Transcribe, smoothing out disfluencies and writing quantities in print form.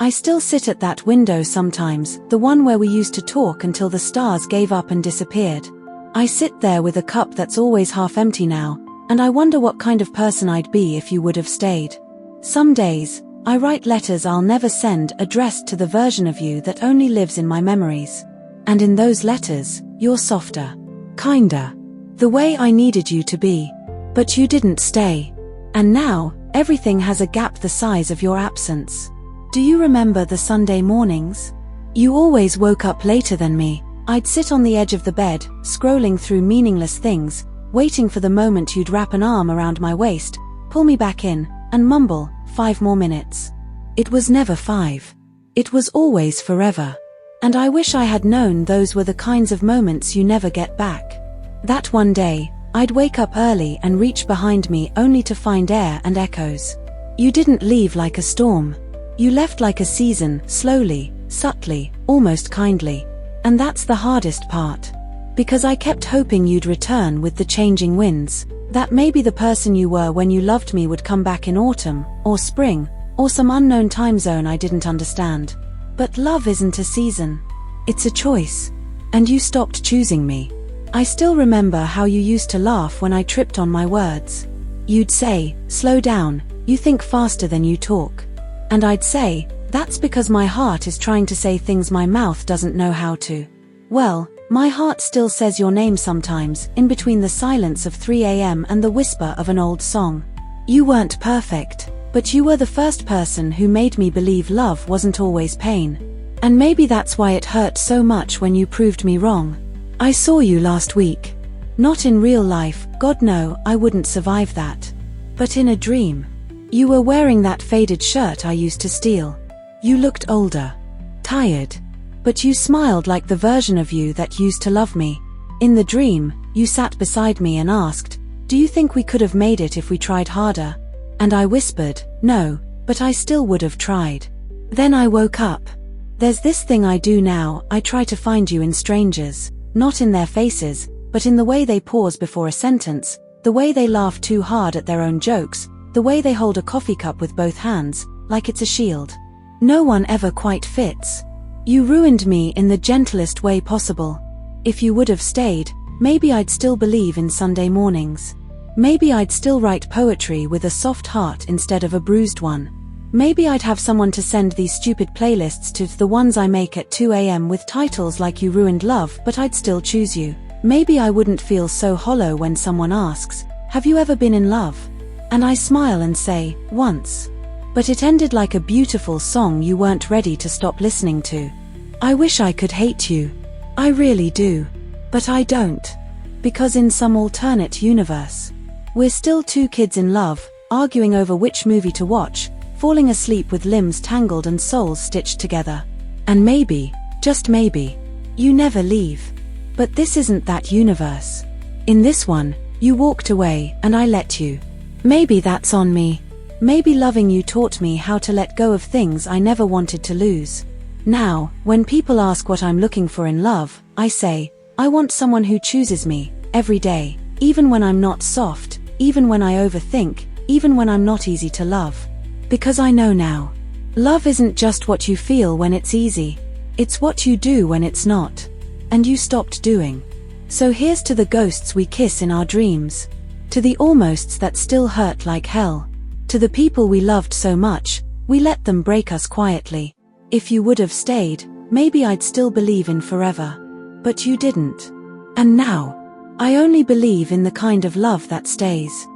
I still sit at that window sometimes, the one where we used to talk until the stars gave up and disappeared. I sit there with a cup that's always half empty now, and I wonder what kind of person I'd be if you would have stayed. Some days, I write letters I'll never send addressed to the version of you that only lives in my memories. And in those letters, you're softer. Kinder. The way I needed you to be. But you didn't stay. And now, everything has a gap the size of your absence. Do you remember the Sunday mornings? You always woke up later than me. I'd sit on the edge of the bed, scrolling through meaningless things, waiting for the moment you'd wrap an arm around my waist, pull me back in, and mumble, 5 more minutes. It was never 5. It was always forever. And I wish I had known those were the kinds of moments you never get back. That one day, I'd wake up early and reach behind me only to find air and echoes. You didn't leave like a storm. You left like a season, slowly, subtly, almost kindly. And that's the hardest part. Because I kept hoping you'd return with the changing winds, that maybe the person you were when you loved me would come back in autumn, or spring, or some unknown time zone I didn't understand. But love isn't a season. It's a choice. And you stopped choosing me. I still remember how you used to laugh when I tripped on my words. You'd say, slow down, you think faster than you talk. And I'd say, that's because my heart is trying to say things my mouth doesn't know how to. Well, my heart still says your name sometimes, in between the silence of 3 a.m. and the whisper of an old song. You weren't perfect, but you were the first person who made me believe love wasn't always pain. And maybe that's why it hurt so much when you proved me wrong. I saw you last week. Not in real life, God no, I wouldn't survive that. But in a dream. You were wearing that faded shirt I used to steal. You looked older. Tired. But you smiled like the version of you that used to love me. In the dream, you sat beside me and asked, do you think we could have made it if we tried harder? And I whispered, no, but I still would have tried. Then I woke up. There's this thing I do now, I try to find you in strangers, not in their faces, but in the way they pause before a sentence, the way they laugh too hard at their own jokes, the way they hold a coffee cup with both hands, like it's a shield. No one ever quite fits. You ruined me in the gentlest way possible. If you would have stayed, maybe I'd still believe in Sunday mornings. Maybe I'd still write poetry with a soft heart instead of a bruised one. Maybe I'd have someone to send these stupid playlists to, the ones I make at 2 a.m. with titles like You Ruined Love, but I'd still choose you. Maybe I wouldn't feel so hollow when someone asks, have you ever been in love? And I smile and say, once. But it ended like a beautiful song you weren't ready to stop listening to. I wish I could hate you. I really do. But I don't. Because in some alternate universe, we're still 2 kids in love, arguing over which movie to watch, falling asleep with limbs tangled and souls stitched together. And maybe, just maybe, you never leave. But this isn't that universe. In this one, you walked away and I let you. Maybe that's on me. Maybe loving you taught me how to let go of things I never wanted to lose. Now, when people ask what I'm looking for in love, I say, I want someone who chooses me, every day, even when I'm not soft, even when I overthink, even when I'm not easy to love. Because I know now. Love isn't just what you feel when it's easy. It's what you do when it's not. And you stopped doing. So here's to the ghosts we kiss in our dreams. To the almosts that still hurt like hell. To the people we loved so much, we let them break us quietly. If you would have stayed, maybe I'd still believe in forever. But you didn't. And now, I only believe in the kind of love that stays.